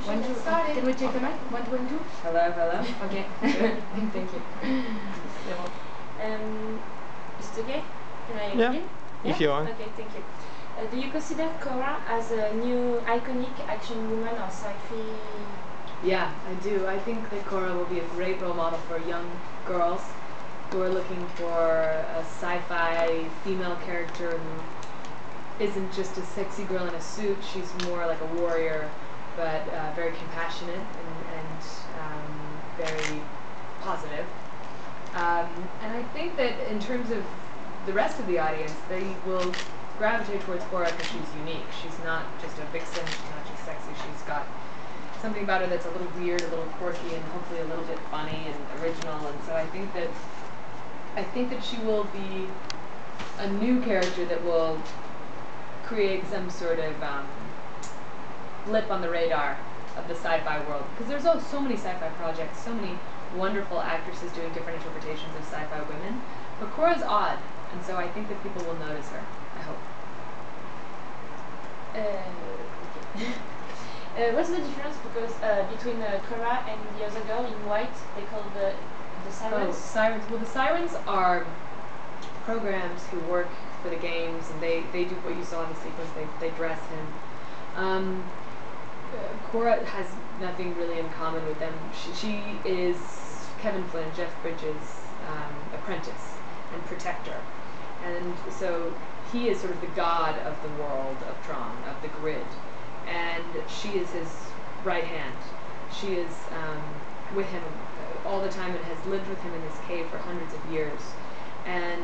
One, two, can we take the mic? 1, 2, and 2? Hello, hello. Okay. Thank you. Is it okay? Can I begin? If you want. Okay, thank you. Do you consider Korra as a new iconic action woman or sci-fi? Yeah, I do. I think that Korra will be a great role model for young girls who are looking for a sci-fi female character who isn't just a sexy girl in a suit. She's more like a warrior, but very compassionate and very positive. And I think that in terms of the rest of the audience, they will gravitate towards Korra because she's unique. She's not just a vixen, she's not just sexy, she's got something about her that's a little weird, a little quirky, and hopefully a little bit funny and original. And so I think that she will be a new character that will create some sort of blip on the radar of the sci-fi world. Because there's so many sci-fi projects, so many wonderful actresses doing different interpretations of sci-fi women. But Korra's odd, and so I think that people will notice her. I hope. What's the difference between Korra and the other girl in white? They call the sirens. Oh, sirens. Well, the sirens are programs who work for the games, and they do what you saw in the sequence. They dress him. Korra has nothing really in common with them. She is Kevin Flynn, Jeff Bridges' apprentice and protector, and so he is sort of the god of the world of Tron, of the grid, and she is his right hand. She is with him all the time and has lived with him in this cave for hundreds of years, and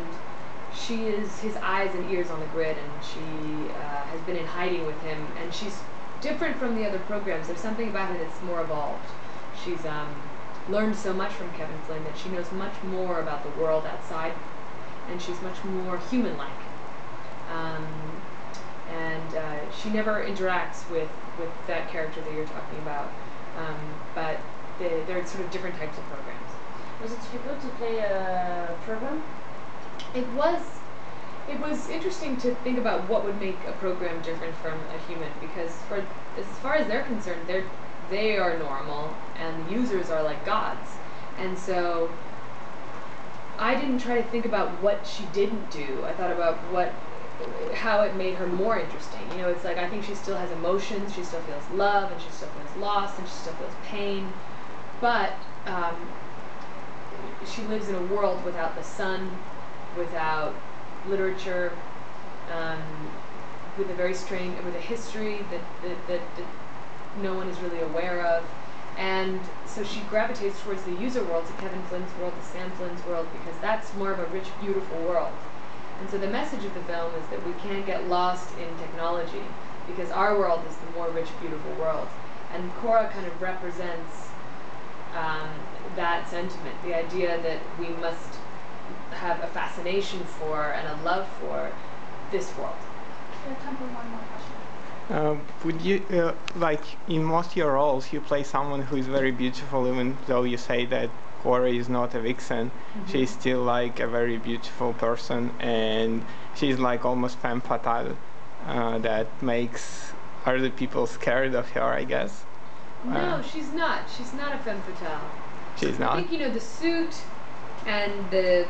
she is his eyes and ears on the grid, and she has been in hiding with him, and she's different from the other programs. There's something about her that's more evolved. She's learned so much from Kevin Flynn that she knows much more about the world outside, and she's much more human-like. She never interacts with that character that you're talking about, but they're sort of different types of programs. Was it difficult to play a program? It was interesting to think about what would make a program different from a human, because as far as they're concerned, they are normal and the users are like gods. And so I didn't try to think about what she didn't do. I thought about how it made her more interesting. You know, it's like I think she still has emotions, she still feels love, and she still feels loss, and she still feels pain, but she lives in a world without the sun, without literature, with a history that no one is really aware of, and so she gravitates towards the user world, to Kevin Flynn's world, to Sam Flynn's world, because that's more of a rich, beautiful world. And so the message of the film is that we can't get lost in technology, because our world is the more rich, beautiful world. And Korra kind of represents that sentiment, the idea that we must have a fascination for and a love for this world. We have time for one more question. Would you, like in most of your roles, you play someone who is very beautiful, even though you say that Korra is not a vixen. Mm-hmm. She's still like a very beautiful person, and she's like almost femme fatale, that makes other people scared of her, I guess. No, she's not. She's not a femme fatale. She's not? I think, you know, the suit and the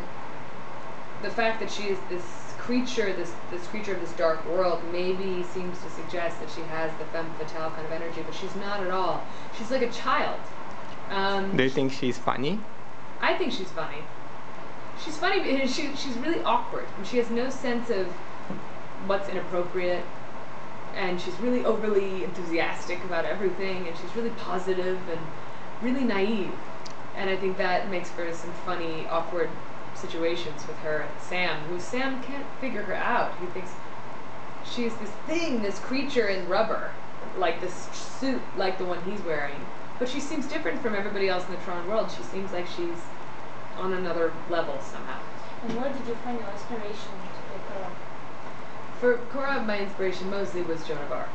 fact that she is this creature of this dark world maybe seems to suggest that she has the femme fatale kind of energy, but she's not at all. She's like a child. Do you think she's funny? I think she's funny. She's funny because she's really awkward, and she has no sense of what's inappropriate, and she's really overly enthusiastic about everything, and she's really positive and really naive, and I think that makes for some funny, awkward situations with her and Sam, who Sam can't figure her out. He thinks she's this thing, this creature in rubber, like this suit like the one he's wearing. But she seems different from everybody else in the Tron world. She seems like she's on another level somehow. And where did you find your inspiration to play Korra? For Korra, my inspiration mostly was Joan of Arc.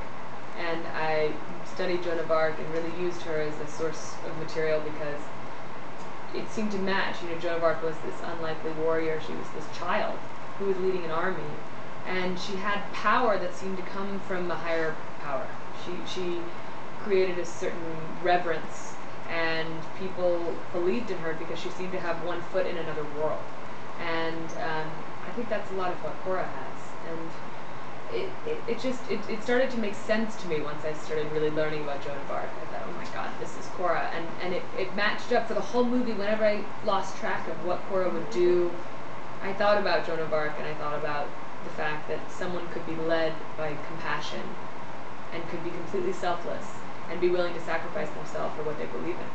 And I studied Joan of Arc and really used her as a source of material because it seemed to match. You know, Joan of Arc was this unlikely warrior. She was this child who was leading an army. And she had power that seemed to come from a higher power. She created a certain reverence, and people believed in her because she seemed to have one foot in another world. And I think that's a lot of what Korra has. And it started to make sense to me once I started really learning about Joan of Arc. I thought, oh my god, this is Korra. And it matched up for the whole movie. Whenever I lost track of what Korra would do, I thought about Joan of Arc, and I thought about the fact that someone could be led by compassion and could be completely selfless and be willing to sacrifice themselves for what they believe in.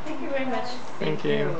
Thank you very much. Thank you.